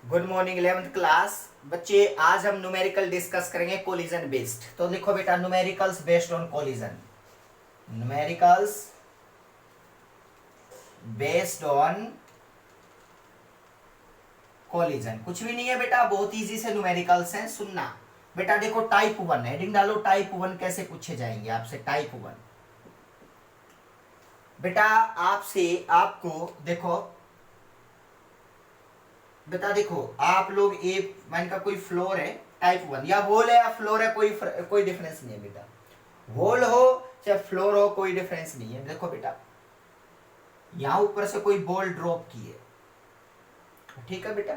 Good morning 11th class बच्चे। आज हम न्यूमेरिकल डिस्कस करेंगे कोलिजन बेस्ड। तो लिखो बेटा numericals based on collision. Numericals based on collision कुछ भी नहीं है बेटा, बहुत इजी से न्यूमेरिकल्स हैं। सुनना बेटा, देखो टाइप वन, हेडिंग डालो टाइप वन कैसे पूछे जाएंगे आपसे। टाइप वन बेटा आपसे आपको देखो बेटा, देखो आप लोग एक मान का कोई फ्लोर है टाइप वन, या वॉल है या फ्लोर है, कोई डिफरेंस नहीं है बेटा। वॉल हो चाहे फ्लोर हो कोई डिफरेंस नहीं है। देखो बेटा यहां ऊपर से कोई बॉल ड्रॉप की है, ठीक है बेटा,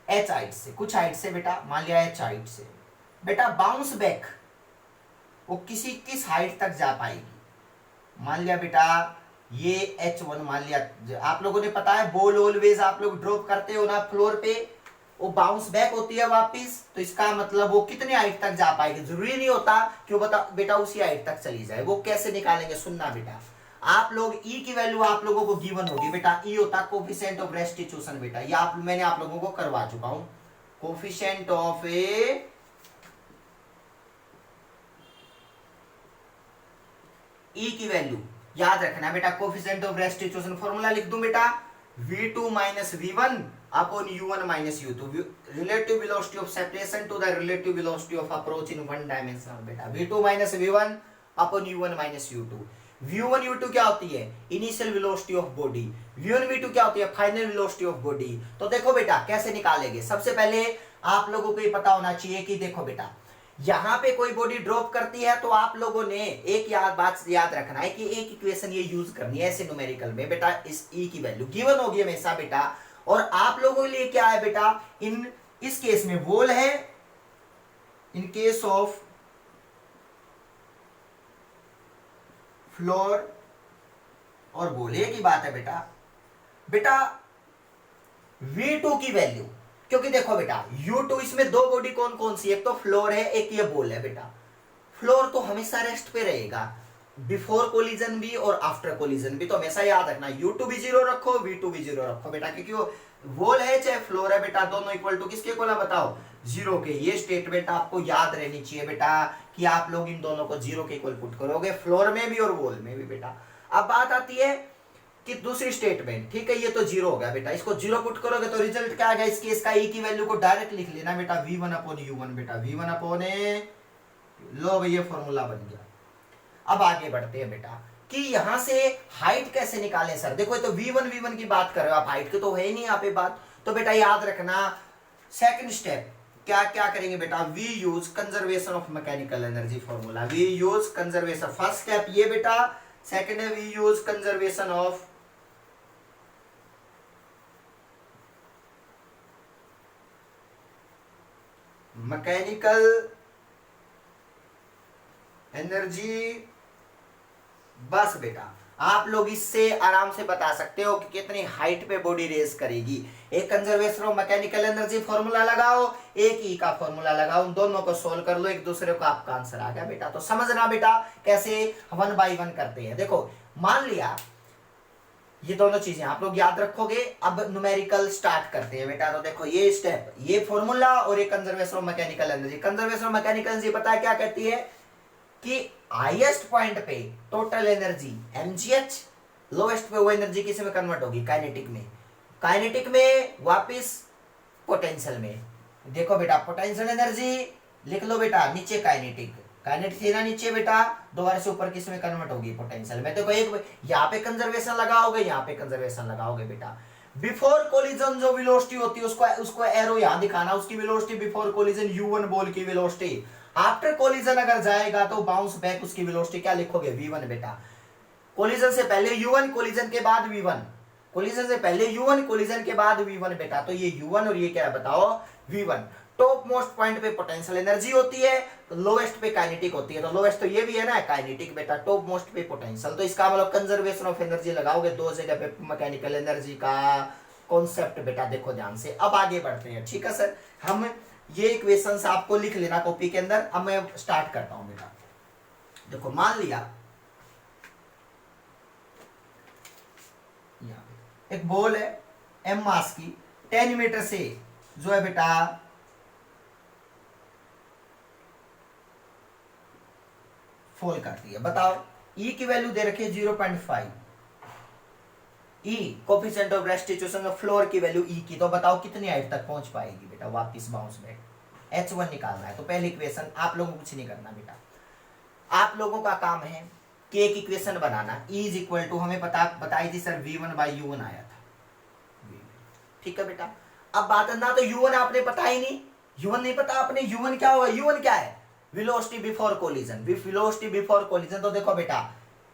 एच हाइट से, कुछ हाइट से बेटा, मान लिया एच हाइट से बेटा, बाउंस बैक वो किस हाइट तक जा पाएगी। मान लिया बेटा ये H1 मान लिया। आप लोगों ने पता है बॉल ऑलवेज आप लोग ड्रॉप करते हो ना फ्लोर पे, वो बाउंस बैक होती है वापस। तो इसका मतलब वो कितने हाइट तक जा पाएगी, जरूरी नहीं होता कि वो बता बेटा उसी हाइट तक चली जाए। वो कैसे निकालेंगे सुनना बेटा। आप लोग E की वैल्यू आप लोगों को गिवन होगी बेटा, E होता कोफिशिएंट ऑफ रेस्टिट्यूशन बेटा। ये मैंने आप लोगों को करवा चुका हूं। कोफिशिएंट ऑफ E की वैल्यू याद रखना बेटा। कोफिशिएंट ऑफ रेस्टिट्यूशन फॉर्मूला लिख दूं बेटा, V2 minus V1 upon U1 minus U2, relative velocity of separation to the relative velocity of approach in one dimension बेटा। V2 minus V1 upon U1 minus U2। V1 U2 क्या होती है, initial velocity of body. V1 V2 क्या होती है, final velocity of body. तो देखो बेटा कैसे निकालेंगे। सबसे पहले आप लोगों को ये पता होना चाहिए कि देखो बेटा यहां पे कोई बॉडी ड्रॉप करती है तो आप लोगों ने एक बात याद रखना है कि एक इक्वेशन ये यूज करनी है ऐसे न्यूमेरिकल में बेटा। इस E की वैल्यू गिवन होगी हमेशा बेटा, और आप लोगों के लिए क्या है बेटा, इस केस में वॉल है, इन केस ऑफ फ्लोर और वॉल एक ही बात है बेटा। बेटा V2 की वैल्यू, क्योंकि देखो बेटा U2 इसमें दो बॉडी कौन कौन सी, एक तो फ्लोर है एक ये बॉल है बेटा। फ्लोर तो हमेशा रेस्ट पे रहेगा, बिफोर कोलिजन भी और आफ्टर कोलिजन भी। तो हमेशा याद रखना U2 भी जीरो रखो, V2 भी जीरो रखो बेटा, क्योंकि वो वॉल है चाहे फ्लोर है बेटा, दोनों इक्वल टू किसके इक्वल है बताओ, जीरो के। ये स्टेटमेंट आपको याद रहनी चाहिए बेटा कि आप लोग इन दोनों को जीरो के इक्वल पुट करोगे, फ्लोर में भी और वॉल में भी बेटा। अब बात आती है कि दूसरी स्टेटमेंट, ठीक है, ये तो जीरो हो गया बेटा, इसको जीरो पुट करोगे तो रिजल्ट क्या आ गया, इसकी इसका E की वैल्यू को डायरेक्ट लिख लेना बेटा, V1 अपॉन U1 बेटा, V1 अपॉन लो भाई ये फॉर्मूला बन गया। अब आगे बढ़ते हैं बेटा कि यहां से हाइट कैसे निकालें सर। देखो ये तो V1 की बात कर रहे हो आप, हाइट की तो है ही नहीं यहाँ पे बात। तो बेटा याद रखना सेकंड स्टेप क्या क्या करेंगे बेटा, we use conservation of mechanical energy formula. We use conservation, first step ये बेटा। सेकंड है we use conservation of mechanical energy. बस बेटा आप लोग इससे आराम से बता सकते हो कि कितनी हाइट पे बॉडी रेज करेगी। एक conservation of mechanical energy formula लगाओ, एक ई का फॉर्मूला लगाओ, उन दोनों को सोल्व कर लो, एक दूसरे को आपका आंसर आ गया बेटा। तो समझना बेटा कैसे वन बाय वन करते हैं। देखो मान लिया ये दोनों चीजें आप लोग याद रखोगे। अब न्यूमेरिकल स्टार्ट करते हैं बेटा। तो देखो ये स्टेप, ये फॉर्मूला और ये conservation of mechanical energy. Conservation of mechanical energy पता है क्या कहती है कि हाईएस्ट पॉइंट पे टोटल एनर्जी mgh, लोएस्ट पे वो एनर्जी किस में कन्वर्ट होगी, काइनेटिक में। काइनेटिक में वापस पोटेंशियल में। देखो बेटा पोटेंशियल एनर्जी लिख लो बेटा, नीचे काइनेटिक, काइनेटिक थी ना नीचे बेटा, दोबारा से ऊपर किस में कन्वर्ट होगी, पोटेंशियल में। देखो एक यहाँ पे कंजर्वेशन लगाओगे, यहाँ पे कंजर्वेशन लगाओगे बेटा। बिफोर कोलिजन जो वेलोसिटी होती है उसको एरो यहां दिखाना, उसकी velocity before collision U1 ball की वेलोसिटी। आफ्टर कोलिजन अगर जाएगा तो बाउंस बैक उसकी वेलोसिटी क्या लिखोगे, V1 बेटा। कोलिजन से पहले U1, कोलिजन के बाद V1, कोलिजन से पहले U1, कोलिजन के बाद V1 बेटा। तो ये U1 और ये क्या है बताओ, V1। टॉप मोस्ट पॉइंट पे पोटेंशियल एनर्जी होती है, तो लोएस्ट पे काइनेटिक होती है। तो लोएस्ट तो ये भी है ना काइनेटिक बेटा, टॉप मोस्ट पे पोटेंशियल। तो इसका मतलब कंजर्वेशन ऑफ एनर्जी लगाओगे दो जगह पे मैकेनिकल एनर्जी का कॉन्सेप्ट बेटा। देखो ध्यान से, अब आगे बढ़ते हैं, ठीक है सर। हम ये इक्वेशंस आपको लिख लेना कॉपी के अंदर। अब मैं स्टार्ट करता हूं बेटा। देखो मान लिया एक बॉल है M मास की 10 मीटर से जो है बेटा फॉल करती है। बताओ ई की वैल्यू दे रखी है 0.5, E coefficient of restitution of floor की वैल्यू ई की, तो बताओ कितनी हाइट तक पहुंच पाएगी बेटा वापस बाउंस बैक। H1 निकालना है। तो पहली इक्वेशन आप लोगों को कुछ नहीं करना बेटा, आप लोगों का काम है कि एक इक्वेशन बनाना, E इज इक्वल टू हमें बताई थी सर V1 बाई U1 आया था, ठीक है बेटा। अब बात है ना, तो U1 आपने पता ही नहीं, U1 नहीं पता आपने, U1 क्या होगा, U1 क्या है, velocity before collision, velocity before collision. तो देखो बेटा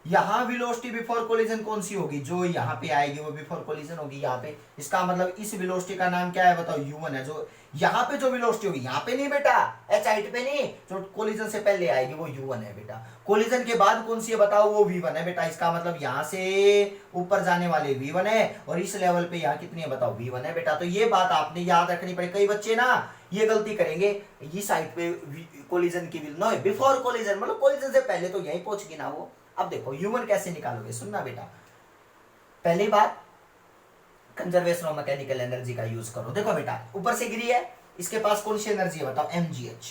यहां वेलोसिटी बिफोर कोलिजन कौन सी होगी, जो यहां पे आएगी वो बिफोर कोलिजन होगी यहां पे। इसका मतलब इस वेलोसिटी का नाम क्या है बताओ, U1 है। जो यहां पे जो वेलोसिटी होगी, यहां पे नहीं बेटा, एच हाइट पे नहीं, जो कोलिजन से पहले आएगी वो U1 है बेटा। कोलिजन के बाद कौन सी है बताओ, वो V1 है बेटा। इसका मतलब यहां से ऊपर जाने वाले V1 है, और इस लेवल पे यहां कितनी है बताओ, V1 है बेटा। तो ये बात आपने याद रखनी पड़ेगी। कई बच्चे ना ये गलती करेंगे, इस साइड पे कोलिजन की नो बिफोर कोलिजन, मतलब कोलिजन से पहले तो यहीं पहुंच गई ना वो। अब देखो U1 कैसे निकालोगे, सुनना बेटा। पहली बात कंजर्वेशन ऑफ मैकेनिकल एनर्जी का यूज करो। देखो बेटा ऊपर से गिरी है, इसके पास कौन सी एनर्जी है बताओ, mgh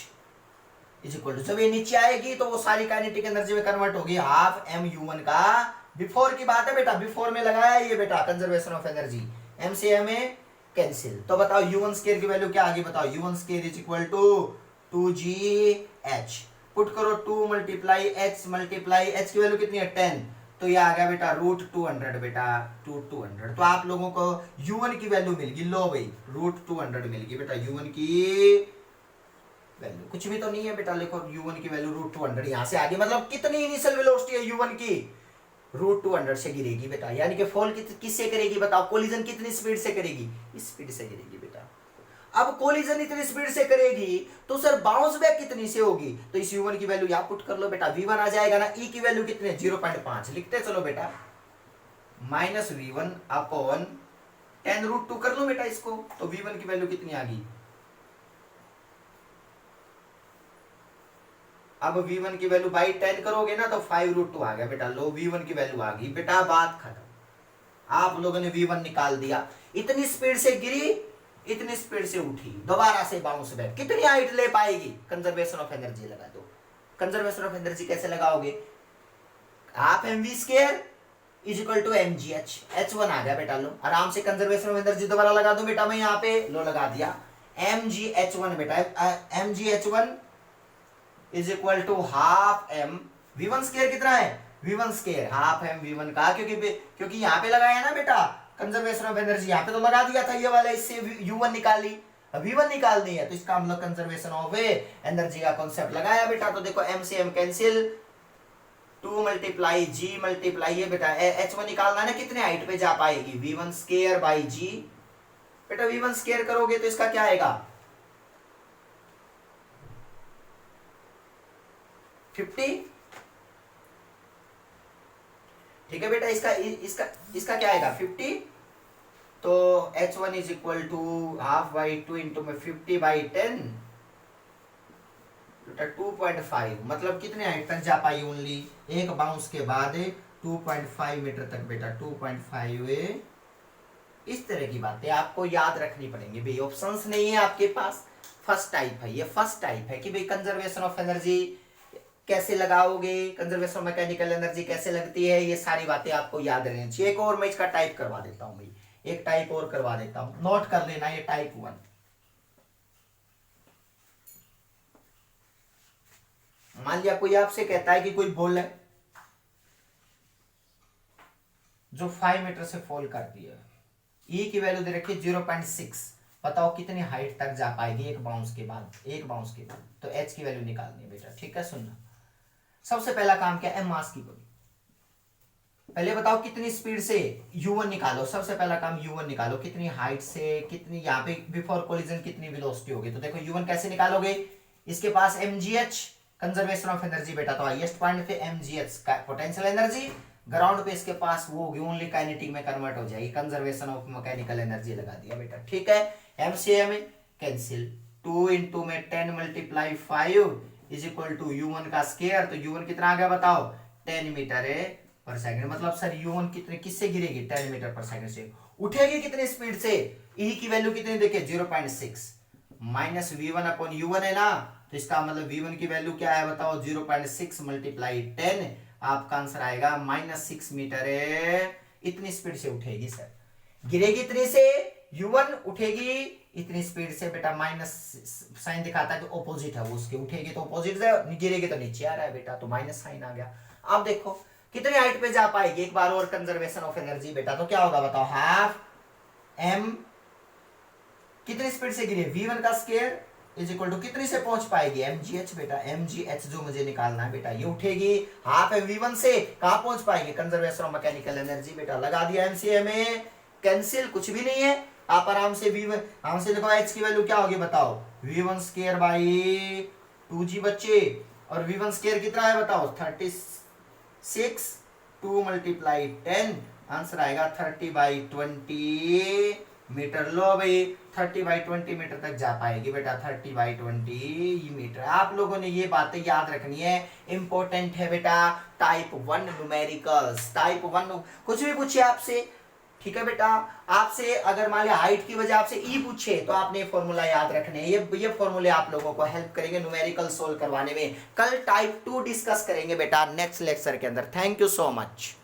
इज इक्वल टू, जब ये नीचे आएगी तो वो सारी काइनेटिक एनर्जी में कन्वर्ट होगी, हाफ mu1 का। बिफोर की बात है बेटा, बिफोर में लगाया ये बेटा कंजर्वेशन ऑफ एनर्जी, m से m कैंसिल। तो बताओ U1 स्क्वायर की वैल्यू क्या आ गई बताओ, U1 square is equal to 2gh। Put करो 2 मल्टीप्लाई h की वैल्यू कितनी है 10, तो ये आ गया बेटा √200 बेटा, √200। तो आप लोगों को U1 की वैल्यू मिल गई, लो भाई √200 मिल गई बेटा U1 की वैल्यू। कुछ भी तो नहीं है बेटा, देखो U1 की वैल्यू √200 यहां से आ गई। मतलब कितनी इनिशियल वेलोसिटी है U1 की, √200 से गिरेगी बेटा। यानी कि फॉल किससे करेगी बताओ, कोलिजन कितनी स्पीड से करेगी, इस स्पीड से गिरेगी बेटा। अब कोलिजन इतनी स्पीड से करेगी तो सर बाउंस बैक कितनी से होगी, तो इस U1 की वैल्यू यहां पुट कर लो बेटा, V1 आ जाएगा ना। E की वैल्यू कितनी है 0.5, लिखते चलो बेटा, माइनस V1 अपॉन 10√2 कर लो बेटा इसको। तो V1 की वैल्यू कितनी आ गई, अब V1 की वैल्यू बाई 10 करोगे ना तो 5√2 आ गया बेटा। लो V1 की वैल्यू आ गई बेटा, बात खत्म। आप लोगों ने V1 निकाल दिया, इतनी स्पीड से गिरी, इतनी स्पीड से उठी, दोबारा से बाउंस बैक, कितनी हाइट ले पाएगी, कंजर्वेशन ऑफ एनर्जी लगा दो। कंजर्वेशन ऑफ एनर्जी कैसे लगाओगे, half mv square is equal to mgh, h1 आ गया बेटा। लो आराम से कंजर्वेशन ऑफ एनर्जी दोबारा लगा दो बेटा, मैं यहाँ पे लो लगा दिया, mgh1 बेटा, mgh1 is equal to half m, v1 square कितना है, v1 square half m v1 का, क्योंकि यहाँ पे लगाया ना बेटा कंजर्वेशन ऑफ एनर्जी, यहाँ पे तो लगा दिया था ये वाला, इससे U1 निकाली, अब V1 निकालनी है, तो इसका मतलब कंजर्वेशन ऑफ एनर्जी का कॉन्सेप्ट लगाया बेटा। तो देखो m से m cancel, 2 multiply g multiply ये बेटा h1 निकालना है ना, कितने हाइट पे जा पाएगी, V1 स्क्वायर बाई g बेटा। V1 स्क्वायर करोगे तो इसका क्या आएगा 50, ठीक है बेटा। इसका क्या आएगा 50, तो h1 is equal to half by 2 into में 50 बाई 10 2.5, मतलब कितने हाइट तक जा पाई ओनली, एक बाउंस के बाद 2.5 मीटर तक बेटा, 2.5। इस तरह की बातें आपको याद रखनी पड़ेंगी भाई, ऑप्शंस नहीं है आपके पास, फर्स्ट टाइप है ये, फर्स्ट टाइप है कि भाई कंजर्वेशन ऑफ एनर्जी कैसे लगाओगे, कंजर्वेशन ऑफ मैकेनिकल एनर्जी कैसे लगती है, ये सारी बातें आपको याद रहनी चाहिए। एक और मैं इसका टाइप करवा देता हूं भाई, एक टाइप और करवा देता हूं, नोट कर लेना, ये टाइप 1। मान लिया कोई आपसे कहता है कि कोई बॉल है जो 5 मीटर से फॉल करती है, E की वैल्यू दे रखी है 0.6, बताओ कितनी हाइट तक जा पाएगी एक बाउंस के बाद, तो H की वैल्यू निकालनी है बेटा, ठीक है। सुनना, सबसे पहला काम क्या है, मास की वैल्यू, पहले बताओ कितनी स्पीड से U1 निकालो, सबसे पहला काम U1 निकालो, कितनी हाइट से, कितनी यहाँ पे बिफोर कोलिजन कितनी वेलोसिटी होगी। तो देखो U1 कैसे निकालोगे, इसके पास mgh कंजर्वेशन ऑफ एनर्जी बेटा, तो हाईएस्ट पॉइंट पे mgh का पोटेंशियल एनर्जी, ग्राउंड पे इसके पास वो होगी ओनली काइनेटिक में कन्वर्ट हो जाएगी, कंजर्वेशन ऑफ मैकेनिकल एनर्जी लगा दिया बेटा, ठीक है। m से m कैंसिल, 2 इंटू में 10 multiply 5 is equal to U1 का स्क्वायर, तो U1 कितना आ गया बताओ 10 मीटर पर सेकंड, मतलब सर U1 कितने किससे गिरेगी 10 मीटर पर सेकंड से। उठेगी कितनी स्पीड से, ई की वैल्यू कितनी देखिए 0.6 माइनस v1/u1 है ना, तो इसका मतलब v1 की वैल्यू क्या है बताओ, 0.6 मल्टीप्लाई 10, आपका आंसर आएगा -6 मीटर है। इतनी स्पीड से उठेगी सर। गिरेगी इतनी से, u1 उठेगी इतनी स्पीड से बेटा, माइनस साइन दिखाता है तो ऑपोजिट है वो उसके, उठेगी तो ऑपोजिट से, गिरेगी तो नीचे आ रहा है बेटा, तो माइनस साइन आ गया। अब देखो कितनी हाइट पे जा पाएगी, एक बार और कंजर्वेशन ऑफ एनर्जी बेटा, तो क्या होगा बताओ, हाफ m, कितनी स्पीड से गिरे, v1 का स्क्वायर इज इक्वल टू कितनी से पहुंच पाएगी, mgh बेटा, mgh जो मुझे निकालना है बेटा, ये उठेगी हाफ v1 से, कहां पहुंच पाएगी, कंजर्वेशन ऑफ मैकेनिकल एनर्जी बेटा, लगा दिया एमसीए में, कैंसिल, कुछ भी नहीं है, आप आराम से v1 आराम से देखो, h की वैल्यू क्या होगी बताओ, v1 स्क्वायर बाई 2g बच्चे, और v1 स्क्वायर कितना है बताओ, 36, 2 मल्टीप्लाई 10, आंसर आएगा 30/20 मीटर। लो भाई 30/20 मीटर तक जा पाएगी बेटा, 30/20 मीटर। आप लोगों ने ये बातें याद रखनी है, इंपॉर्टेंट है बेटा, टाइप 1 न्यूमेरिकल्स, टाइप 1 कुछ भी पूछे आपसे, ठीक है बेटा, आपसे अगर मान लिया हाइट की वजह आपसे ई पूछे तो आपने फॉर्मूला याद रखने हैं, ये फॉर्मूले आप लोगों को हेल्प करेंगे न्यूमेरिकल सोल्व करवाने में। कल टाइप 2 डिस्कस करेंगे बेटा नेक्स्ट लेक्चर के अंदर। Thank you so much.